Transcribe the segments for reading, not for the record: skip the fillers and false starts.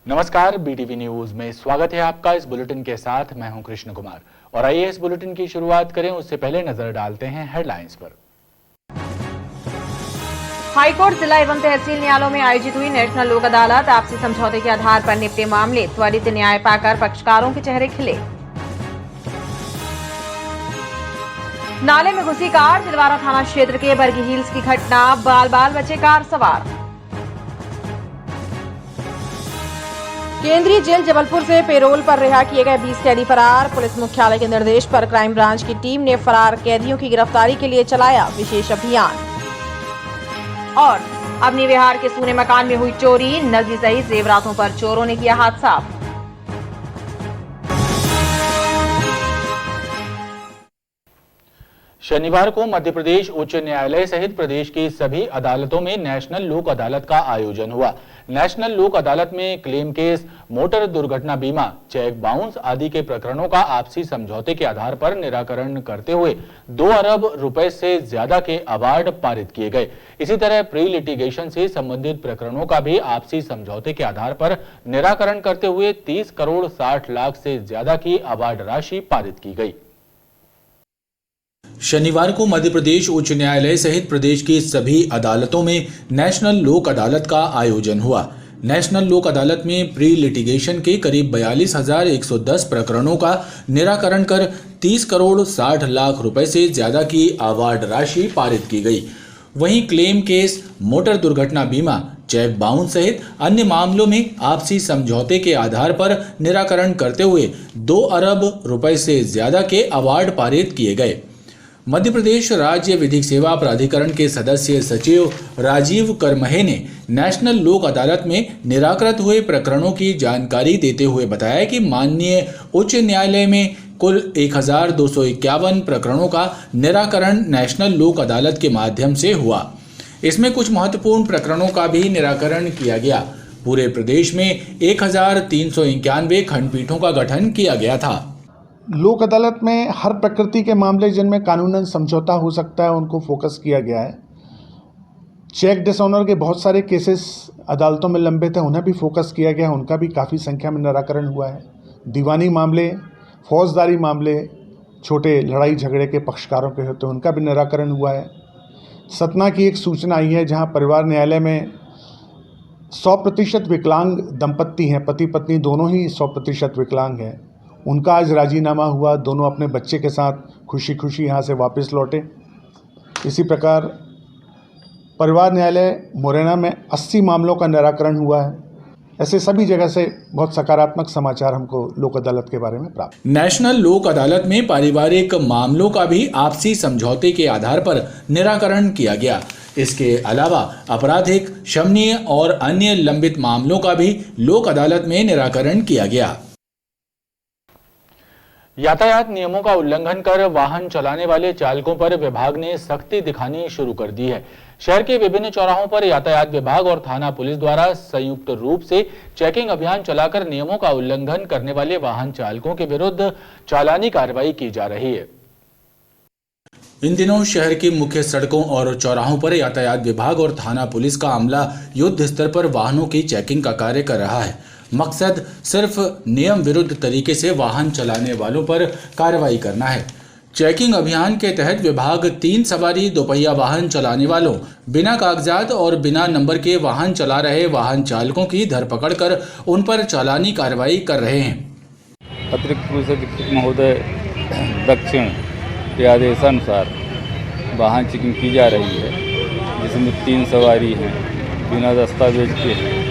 नमस्कार, BTV news में स्वागत है आपका। इस बुलेटिन के साथ मैं हूं कृष्ण कुमार और आइए इस बुलेटिन की शुरुआत करें। उससे पहले नजर डालते हैं हेडलाइंस पर। हाईकोर्ट, जिला एवं तहसील न्यायालयों में आयोजित हुई नेशनल लोक अदालत। आपसी समझौते के आधार पर निपटे मामले। त्वरित न्याय पाकर पक्षकारों के चेहरे खिले। नाले में घुसी कार, दिलवारा थाना क्षेत्र के बरगी हिल्स की घटना। बाल बचे कार सवार। केंद्रीय जेल जबलपुर से पेरोल पर रिहा किए गए 20 कैदी फरार। पुलिस मुख्यालय के निर्देश पर क्राइम ब्रांच की टीम ने फरार कैदियों की गिरफ्तारी के लिए चलाया विशेष अभियान। और अबनी विहार के सूने मकान में हुई चोरी। नगदी सहित जेवरातों पर चोरों ने किया हाथ साफ। शनिवार को मध्य प्रदेश उच्च न्यायालय सहित प्रदेश की सभी अदालतों में नेशनल लोक अदालत का आयोजन हुआ। नेशनल लोक अदालत में क्लेम केस, मोटर दुर्घटना बीमा, चेक बाउंस आदि के प्रकरणों का आपसी समझौते के आधार पर निराकरण करते हुए 2 अरब रुपए से ज्यादा के अवार्ड पारित किए गए। इसी तरह प्री लिटिगेशन से संबंधित प्रकरणों का भी आपसी समझौते के आधार पर निराकरण करते हुए 30 करोड़ 60 लाख से ज्यादा की अवार्ड राशि पारित की गई। शनिवार को मध्य प्रदेश उच्च न्यायालय सहित प्रदेश की सभी अदालतों में नेशनल लोक अदालत का आयोजन हुआ। नेशनल लोक अदालत में प्री लिटिगेशन के करीब 42,110 प्रकरणों का निराकरण कर 30 करोड़ 60 लाख रुपए से ज्यादा की अवार्ड राशि पारित की गई। वहीं क्लेम केस, मोटर दुर्घटना बीमा, चेक बाउंस सहित अन्य मामलों में आपसी समझौते के आधार पर निराकरण करते हुए 2 अरब रुपए से ज्यादा के अवार्ड पारित किए गए। मध्य प्रदेश राज्य विधिक सेवा प्राधिकरण के सदस्य सचिव राजीव करमहे ने नेशनल लोक अदालत में निराकृत हुए प्रकरणों की जानकारी देते हुए बताया कि माननीय उच्च न्यायालय में कुल 1251 प्रकरणों का निराकरण नेशनल लोक अदालत के माध्यम से हुआ। इसमें कुछ महत्वपूर्ण प्रकरणों का भी निराकरण किया गया। पूरे प्रदेश में 1391 खंडपीठों का गठन किया गया था। लोक अदालत में हर प्रकृति के मामले जिनमें कानूनन समझौता हो सकता है उनको फोकस किया गया है। चेक डिसऑनर के बहुत सारे केसेस अदालतों में लंबित हैं, उन्हें भी फोकस किया गया है, उनका भी काफ़ी संख्या में निराकरण हुआ है। दीवानी मामले, फौजदारी मामले, छोटे लड़ाई झगड़े के पक्षकारों के होते हैं, उनका भी निराकरण हुआ है। सतना की एक सूचना आई है जहाँ परिवार न्यायालय में 100% विकलांग दंपत्ति हैं, पति पत्नी दोनों ही 100% विकलांग हैं, उनका आज राजीनामा हुआ। दोनों अपने बच्चे के साथ खुशी खुशी यहाँ से वापस लौटे। इसी प्रकार परिवार न्यायालय मुरैना में 80 मामलों का निराकरण हुआ है। ऐसे सभी जगह से बहुत सकारात्मक समाचार हमको लोक अदालत के बारे में प्राप्त। नेशनल लोक अदालत में पारिवारिक मामलों का भी आपसी समझौते के आधार पर निराकरण किया गया। इसके अलावा आपराधिक, शमनीय और अन्य लंबित मामलों का भी लोक अदालत में निराकरण किया गया। यातायात नियमों का उल्लंघन कर वाहन चलाने वाले चालकों पर विभाग ने सख्ती दिखानी शुरू कर दी है। शहर के विभिन्न चौराहों पर यातायात विभाग और थाना पुलिस द्वारा संयुक्त रूप से चेकिंग अभियान चलाकर नियमों का उल्लंघन करने वाले वाहन चालकों के विरुद्ध चालानी कार्रवाई की जा रही है। इन दिनों शहर की मुख्य सड़कों और चौराहों पर यातायात विभाग और थाना पुलिस का अमला युद्ध स्तर पर वाहनों की चेकिंग का कार्य कर रहा है। मकसद सिर्फ नियम विरुद्ध तरीके से वाहन चलाने वालों पर कार्रवाई करना है। चेकिंग अभियान के तहत विभाग 3 सवारी दोपहिया वाहन चलाने वालों, बिना कागजात और बिना नंबर के वाहन चला रहे वाहन चालकों की धरपकड़ कर उन पर चालानी कार्रवाई कर रहे हैं। अतिरिक्त पुलिस अधीक्षक महोदय दक्षिण के आदेशानुसार वाहन चेकिंग की जा रही है, जिसमें 3 सवारी हैं, बिना दस्तावेज के हैं,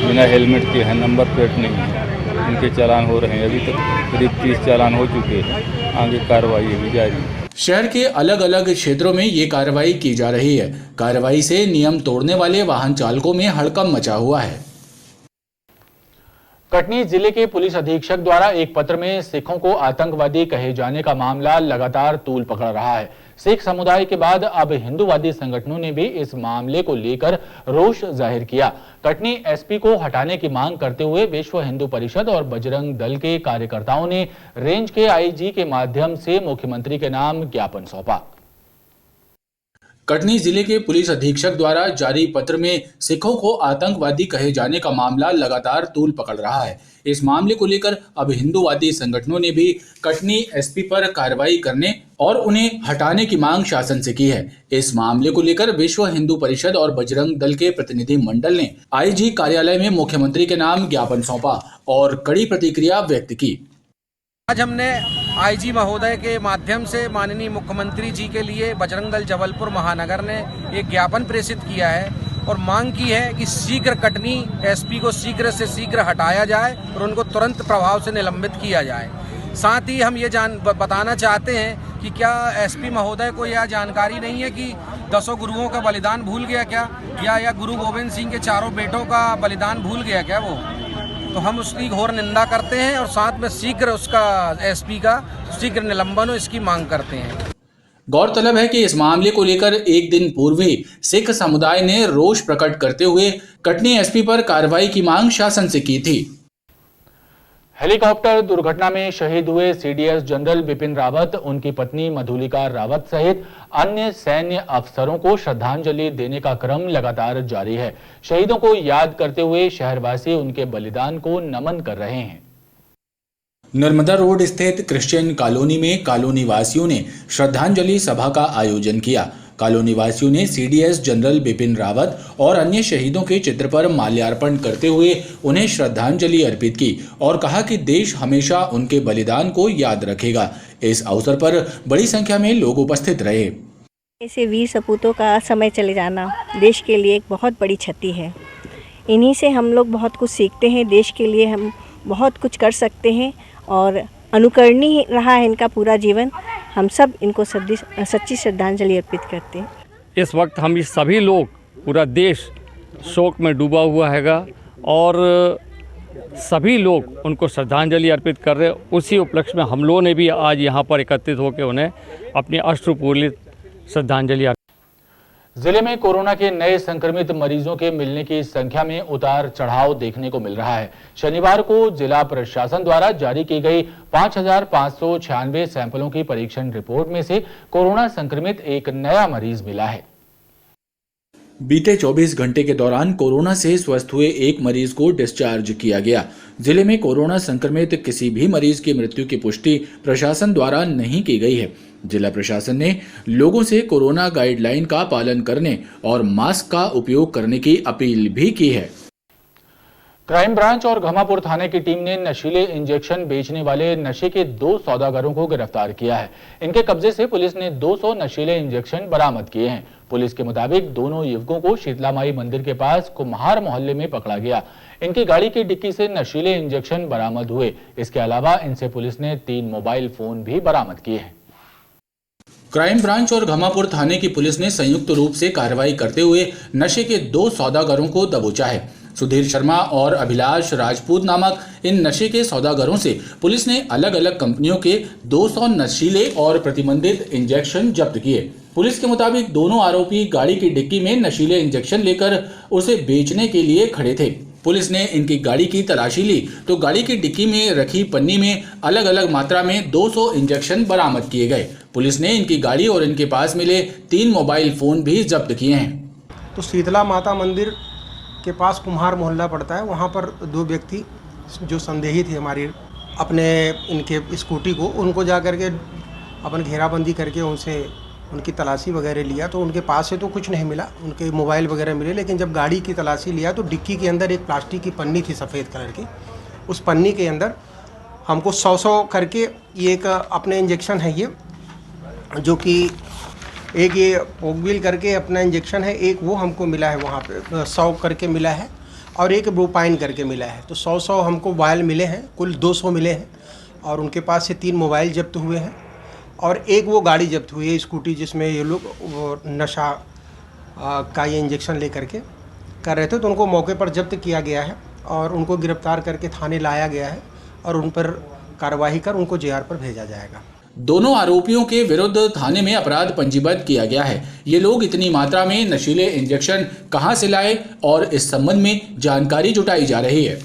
बिना हेलमेट के हैं, नंबर प्लेट नहीं है, इनके चालान हो रहे हैं। अभी तक करीब 30 चालान हो चुके हैं, आगे कार्रवाई भी जारी है। शहर के अलग अलग क्षेत्रों में ये कार्रवाई की जा रही है। कार्रवाई से नियम तोड़ने वाले वाहन चालकों में हड़कंप मचा हुआ है। कटनी जिले के पुलिस अधीक्षक द्वारा एक पत्र में सिखों को आतंकवादी कहे जाने का मामला लगातार तूल पकड़ रहा है। सिख समुदाय के बाद अब हिंदूवादी संगठनों ने भी इस मामले को लेकर रोष जाहिर किया। कटनी एसपी को हटाने की मांग करते हुए विश्व हिंदू परिषद और बजरंग दल के कार्यकर्ताओं ने रेंज के आईजी के माध्यम से मुख्यमंत्री के नाम ज्ञापन सौंपा। कटनी जिले के पुलिस अधीक्षक द्वारा जारी पत्र में सिखों को आतंकवादी कहे जाने का मामला लगातार तूल पकड़ रहा है। इस मामले को लेकर अब हिंदूवादी संगठनों ने भी कटनी एसपी पर कार्रवाई करने और उन्हें हटाने की मांग शासन से की है। इस मामले को लेकर विश्व हिंदू परिषद और बजरंग दल के प्रतिनिधि मंडल ने आईजी कार्यालय में मुख्यमंत्री के नाम ज्ञापन सौंपा और कड़ी प्रतिक्रिया व्यक्त की। आज हमने आईजी महोदय के माध्यम से माननीय मुख्यमंत्री जी के लिए बजरंग दल जबलपुर महानगर ने एक ज्ञापन प्रेषित किया है और मांग की है कि शीघ्र कटनी एसपी को शीघ्र से शीघ्र हटाया जाए और उनको तुरंत प्रभाव से निलंबित किया जाए। साथ ही हम ये बताना चाहते हैं कि क्या एसपी महोदय को यह जानकारी नहीं है कि 10 गुरुओं का बलिदान भूल गया क्या, या गुरु गोविंद सिंह के चारों बेटों का बलिदान भूल गया क्या वो? तो हम उसकी घोर निंदा करते हैं और साथ में शीघ्र उसका एसपी का शीघ्र निलंबन हो इसकी मांग करते हैं। गौरतलब है कि इस मामले को लेकर एक दिन पूर्व ही सिख समुदाय ने रोष प्रकट करते हुए कटनी एसपी पर कार्रवाई की मांग शासन से की थी। हेलीकॉप्टर दुर्घटना में शहीद हुए सीडीएस जनरल बिपिन रावत, उनकी पत्नी मधुलिका रावत सहित अन्य सैन्य अफसरों को श्रद्धांजलि देने का क्रम लगातार जारी है। शहीदों को याद करते हुए शहरवासी उनके बलिदान को नमन कर रहे हैं। नर्मदा रोड स्थित क्रिश्चियन कॉलोनी में कॉलोनी वासियों ने श्रद्धांजलि सभा का आयोजन किया। कॉलोनी वासियों ने सीडीएस जनरल बिपिन रावत और अन्य शहीदों के चित्र पर माल्यार्पण करते हुए उन्हें श्रद्धांजलि अर्पित की और कहा कि देश हमेशा उनके बलिदान को याद रखेगा। इस अवसर पर बड़ी संख्या में लोग उपस्थित रहे। ऐसे वीर सपूतों का समय चले जाना देश के लिए एक बहुत बड़ी क्षति है। इन्हीं से हम लोग बहुत कुछ सीखते हैं, देश के लिए हम बहुत कुछ कर सकते हैं और अनुकरणीय रहा है इनका पूरा जीवन। हम सब इनको सच्ची श्रद्धांजलि अर्पित करते हैं। इस वक्त हम ये सभी लोग, पूरा देश शोक में डूबा हुआ हैगा और सभी लोग उनको श्रद्धांजलि अर्पित कर रहे हैं। उसी उपलक्ष्य में हम लोगों ने भी आज यहाँ पर एकत्रित होकर उन्हें अपनी अश्रुपूरित श्रद्धांजलि अर्पित। जिले में कोरोना के नए संक्रमित मरीजों के मिलने की संख्या में उतार चढ़ाव देखने को मिल रहा है। शनिवार को जिला प्रशासन द्वारा जारी की गई 5,596 सैंपलों की परीक्षण रिपोर्ट में से कोरोना संक्रमित एक नया मरीज मिला है। बीते 24 घंटे के दौरान कोरोना से स्वस्थ हुए एक मरीज को डिस्चार्ज किया गया। जिले में कोरोना संक्रमित किसी भी मरीज की मृत्यु की पुष्टि प्रशासन द्वारा नहीं की गई है। जिला प्रशासन ने लोगों से कोरोना गाइडलाइन का पालन करने और मास्क का उपयोग करने की अपील भी की है। क्राइम ब्रांच और घमापुर थाने की टीम ने नशीले इंजेक्शन बेचने वाले नशे के 2 सौदागरों को गिरफ्तार किया है। इनके कब्जे से पुलिस ने 200 नशीले इंजेक्शन बरामद किए हैं। पुलिस के मुताबिक दोनों युवकों को शीतला माई मंदिर के पास कुम्हार मोहल्ले में पकड़ा गया। इनकी गाड़ी की डिक्की से नशीले इंजेक्शन बरामद हुए। इसके अलावा इनसे पुलिस ने 3 मोबाइल फोन भी बरामद किए हैं। क्राइम ब्रांच और घमापुर थाने की पुलिस ने संयुक्त रूप से कार्रवाई करते हुए नशे के 2 सौदागरों को दबोचा है। सुधीर शर्मा और अभिलाष राजपूत नामक इन नशे के सौदागरों से पुलिस ने अलग अलग कंपनियों के 200 नशीले और प्रतिबंधित इंजेक्शन जब्त किए। पुलिस के मुताबिक दोनों आरोपी गाड़ी की डिक्की में नशीले इंजेक्शन लेकर उसे बेचने के लिए खड़े थे। पुलिस ने इनकी गाड़ी की तलाशी ली तो गाड़ी की डिक्की में रखी पन्नी में अलग अलग मात्रा में 200 इंजेक्शन बरामद किए गए। पुलिस ने इनकी गाड़ी और इनके पास मिले 3 मोबाइल फोन भी जब्त किए हैं। तो शीतला माता मंदिर के पास कुम्हार मोहल्ला पड़ता है, वहाँ पर 2 व्यक्ति जो संदेही थे हमारी अपने इनके स्कूटी को, उनको जा करके अपन घेराबंदी करके उनसे उनकी तलाशी वगैरह लिया तो उनके पास से तो कुछ नहीं मिला, उनके मोबाइल वगैरह मिले। लेकिन जब गाड़ी की तलाशी लिया तो डिक्की के अंदर एक प्लास्टिक की पन्नी थी सफ़ेद कलर की। उस पन्नी के अंदर हमको 100 करके ये एक अपने इंजेक्शन है, ये जो कि एक ये ओगविल करके अपना इंजेक्शन है, एक वो हमको मिला है वहाँ पे 100 करके मिला है और एक ब्रोपाइन करके मिला है। तो 100 हमको वायल मिले हैं, कुल 200 मिले हैं और उनके पास से 3 मोबाइल जब्त हुए हैं और एक वो गाड़ी जब्त हुई है स्कूटी जिसमें ये लोग नशा का ये इंजेक्शन ले करके कर रहे थे। तो उनको मौके पर जब्त किया गया है और उनको गिरफ्तार करके थाने लाया गया है और उन पर कार्रवाई कर उनको जेआर पर भेजा जाएगा। दोनों आरोपियों के विरुद्ध थाने में अपराध पंजीबद्ध किया गया है। ये लोग इतनी मात्रा में नशीले इंजेक्शन कहां से लाए और इस संबंध में जानकारी जुटाई जा रही है।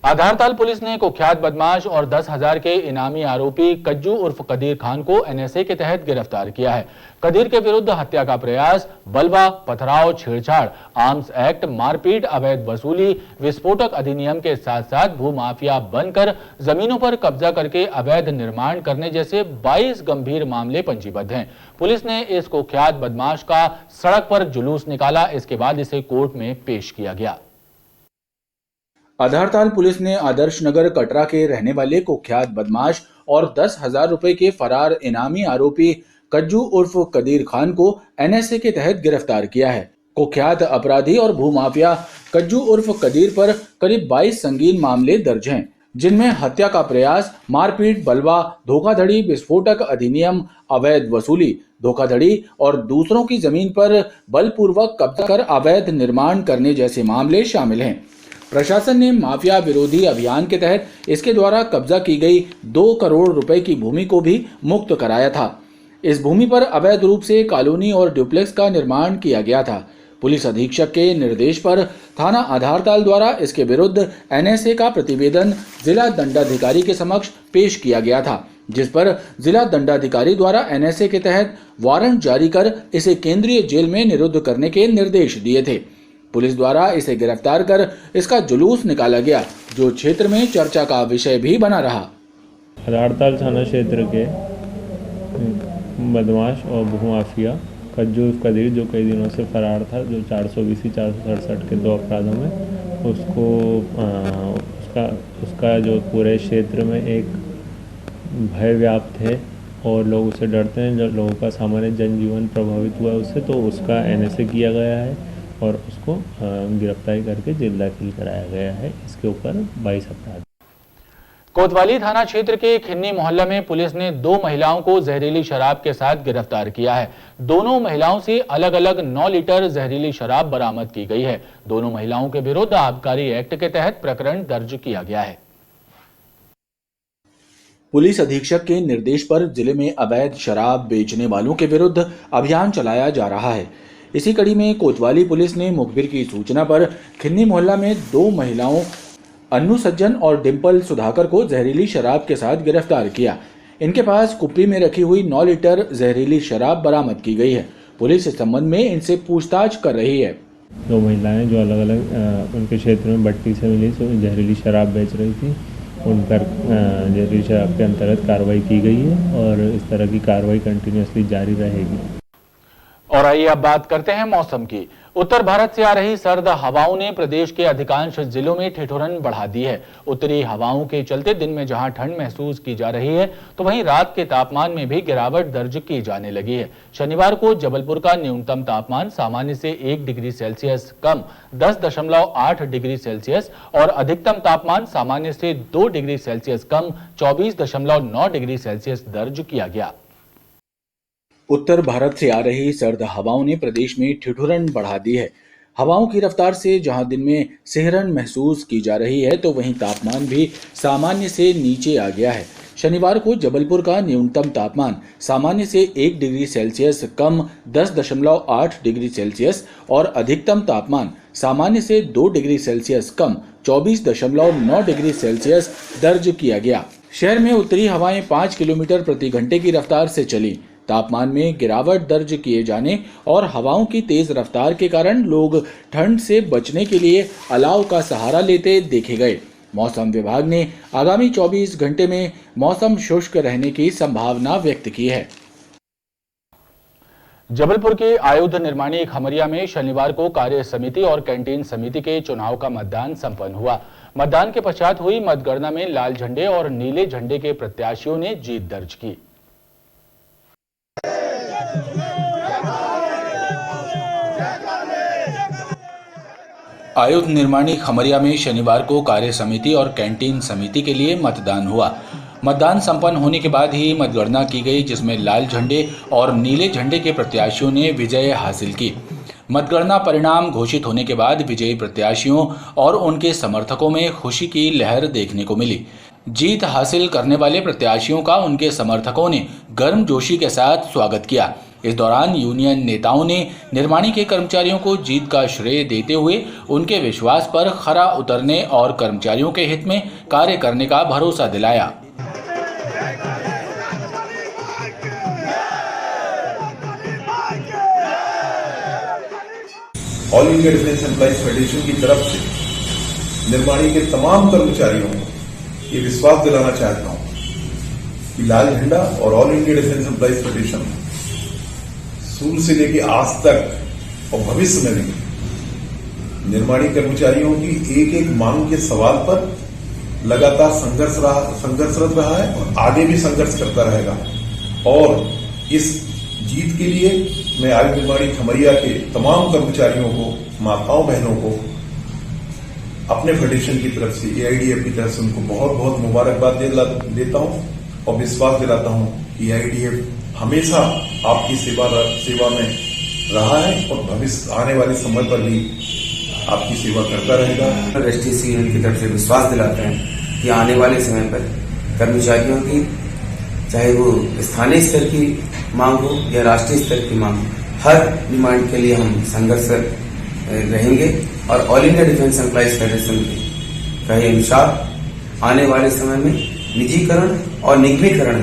आधारताल पुलिस ने कुख्यात बदमाश और 10,000 के इनामी आरोपी कज्जू उर्फ कदीर खान को एनएसए के तहत गिरफ्तार किया है। कदीर के विरुद्ध हत्या का प्रयास, बलवा, पथराव, छेड़छाड़, आर्म्स एक्ट, मारपीट, अवैध वसूली, विस्फोटक अधिनियम के साथ साथ भूमाफिया बनकर जमीनों पर कब्जा करके अवैध निर्माण करने जैसे 22 गंभीर मामले पंजीबद्ध हैं। पुलिस ने इस कुख्यात बदमाश का सड़क पर जुलूस निकाला, इसके बाद इसे कोर्ट में पेश किया गया। आधारताल पुलिस ने आदर्श नगर कटरा के रहने वाले कुख्यात बदमाश और 10,000 रुपए के फरार इनामी आरोपी कज्जू उर्फ कदीर खान को एनएसए के तहत गिरफ्तार किया है। कुख्यात अपराधी और भूमाफिया कज्जू उर्फ कदीर पर करीब 22 संगीन मामले दर्ज हैं, जिनमें हत्या का प्रयास, मारपीट, बलवा, धोखाधड़ी, विस्फोटक अधिनियम, अवैध वसूली, धोखाधड़ी और दूसरों की जमीन पर बलपूर्वक कब्जा कर अवैध निर्माण करने जैसे मामले शामिल हैं। प्रशासन ने माफिया विरोधी अभियान के तहत इसके द्वारा कब्जा की गई 2 करोड़ रुपए की भूमि को भी मुक्त कराया था। इस भूमि पर अवैध रूप से कॉलोनी और डुप्लेक्स का निर्माण किया गया था। पुलिस अधीक्षक के निर्देश पर थाना आधारताल द्वारा इसके विरुद्ध एनएसए का प्रतिवेदन जिला दंडाधिकारी के समक्ष पेश किया गया था, जिस पर जिला दंडाधिकारी द्वारा एनएसए के तहत वारंट जारी कर इसे केंद्रीय जेल में निरुद्ध करने के निर्देश दिए थे। पुलिस द्वारा इसे गिरफ्तार कर इसका जुलूस निकाला गया, जो क्षेत्र में चर्चा का विषय भी बना रहा। आधारताल थाना क्षेत्र के बदमाश और भूमाफिया कज्जू उर्फ कदीर, जो कई दिनों से फरार था, जो 420 467 के 2 अपराधों में उसका जो पूरे क्षेत्र में एक भय व्याप्त है और लोग उससे डरते हैं। जब लोगों का सामान्य जनजीवन प्रभावित हुआ उससे, तो उसका एनएसए किया गया है और उसको गिरफ्तारी करके जेल दाखिल कराया गया है। इसके ऊपर 22 अपराध। कोतवाली थाना क्षेत्र के खिन्नी मोहल्ला में पुलिस ने 2 महिलाओं को जहरीली शराब के साथ गिरफ्तार किया है। दोनों महिलाओं से अलग अलग 9 लीटर जहरीली शराब बरामद की गई है। दोनों महिलाओं के विरुद्ध आबकारी एक्ट के तहत प्रकरण दर्ज किया गया है। पुलिस अधीक्षक के निर्देश पर जिले में अवैध शराब बेचने वालों के विरुद्ध अभियान चलाया जा रहा है। इसी कड़ी में कोतवाली पुलिस ने मुखबिर की सूचना पर खिन्नी मोहल्ला में 2 महिलाओं अन्नू सज्जन और डिंपल सुधाकर को जहरीली शराब के साथ गिरफ्तार किया। इनके पास कुप्पी में रखी हुई 9 लीटर जहरीली शराब बरामद की गई है। पुलिस इस संबंध में इनसे पूछताछ कर रही है। 2 महिलाएं जो अलग अलग उनके क्षेत्र में भट्टी से मिली, जहरीली शराब बेच रही थी, उन पर जहरीली शराब के अंतर्गत कार्रवाई की गई है और इस तरह की कार्रवाई कंटिन्यूसली जारी रहेगी। और आइए अब बात करते हैं मौसम की। उत्तर भारत से आ रही सर्द हवाओं ने प्रदेश के अधिकांश जिलों में ठिठुरन बढ़ा दी है। उत्तरी हवाओं के चलते दिन में जहां ठंड महसूस की जा रही है, तो वहीं रात के तापमान में भी गिरावट दर्ज की जाने लगी है। शनिवार को जबलपुर का न्यूनतम तापमान सामान्य से 1 डिग्री सेल्सियस कम 10.8 डिग्री सेल्सियस और अधिकतम तापमान सामान्य से 2 डिग्री सेल्सियस कम 24.9 डिग्री सेल्सियस दर्ज किया गया। उत्तर भारत से आ रही सर्द हवाओं ने प्रदेश में ठिठुरन बढ़ा दी है। हवाओं की रफ्तार से जहां दिन में सिहरन महसूस की जा रही है, तो वहीं तापमान भी सामान्य से नीचे आ गया है। शनिवार को जबलपुर का न्यूनतम तापमान सामान्य से 1 डिग्री सेल्सियस कम 10.8 डिग्री सेल्सियस और अधिकतम तापमान सामान्य से 2 डिग्री सेल्सियस कम 24.9 डिग्री सेल्सियस दर्ज किया गया। शहर में उत्तरी हवाएं 5 किलोमीटर प्रति घंटे की रफ्तार से चली। तापमान में गिरावट दर्ज किए जाने और हवाओं की तेज रफ्तार के कारण लोग ठंड से बचने के लिए अलाव का सहारा लेते देखे गए। मौसम विभाग ने आगामी 24 घंटे में मौसम शुष्क रहने की संभावना व्यक्त की है। जबलपुर के आयुध निर्माणी खमरिया में शनिवार को कार्य समिति और कैंटीन समिति के चुनाव का मतदान संपन्न हुआ। मतदान के पश्चात हुई मतगणना में लाल झंडे और नीले झंडे के प्रत्याशियों ने जीत दर्ज की। आयुध निर्माणी खमरिया में शनिवार को कार्य समिति और कैंटीन समिति के लिए मतदान हुआ। मतदान संपन्न होने के बाद ही मतगणना की गई, जिसमें लाल झंडे और नीले झंडे के प्रत्याशियों ने विजय हासिल की। मतगणना परिणाम घोषित होने के बाद विजयी प्रत्याशियों और उनके समर्थकों में खुशी की लहर देखने को मिली। जीत हासिल करने वाले प्रत्याशियों का उनके समर्थकों ने गर्मजोशी के साथ स्वागत किया। इस दौरान यूनियन नेताओं ने निर्माणी के कर्मचारियों को जीत का श्रेय देते हुए उनके विश्वास पर खरा उतरने और कर्मचारियों के हित में कार्य करने का भरोसा दिलाया। All India defence employees federation की तरफ से निर्माणी के तमाम कर्मचारियों को ये विश्वास दिलाना चाहता हूं कि लाल झंडा और all India defence employees federation शुरू से लेकर आज तक और भविष्य में भी निर्माणी कर्मचारियों की एक एक मांग के सवाल पर लगातार संघर्षरत रहा है और आगे भी संघर्ष करता रहेगा। और इस जीत के लिए मैं आज निर्माणी खमरिया के तमाम कर्मचारियों को, माताओं बहनों को अपने फेडरेशन की तरफ से, एआईडीएफ की तरफ से उनको बहुत बहुत मुबारकबाद देता हूं और विश्वास दिलाता हूं कि एआईडीएफ हमेशा आपकी सेवा में रहा है और भविष्य आने वाले समय पर भी आपकी सेवा करता रहेगा। एसटीसी यूनियन की तरफ से विश्वास दिलाते हैं कि आने वाले समय पर कर्मचारियों की, चाहे वो स्थानीय स्तर की मांग हो या राष्ट्रीय स्तर की मांग, हर डिमांड के लिए हम संघर्ष रहेंगे और all India defence employees federation के अनुसार आने वाले समय में निजीकरण और निगमीकरण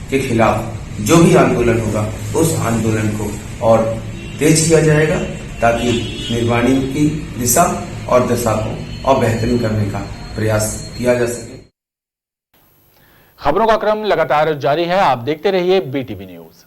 के खिलाफ जो भी आंदोलन होगा उस आंदोलन को और तेज किया जाएगा ताकि निर्माणी की दिशा और दशा को और बेहतरीन करने का प्रयास किया जा सके। खबरों का क्रम लगातार जारी है, आप देखते रहिए BTV न्यूज।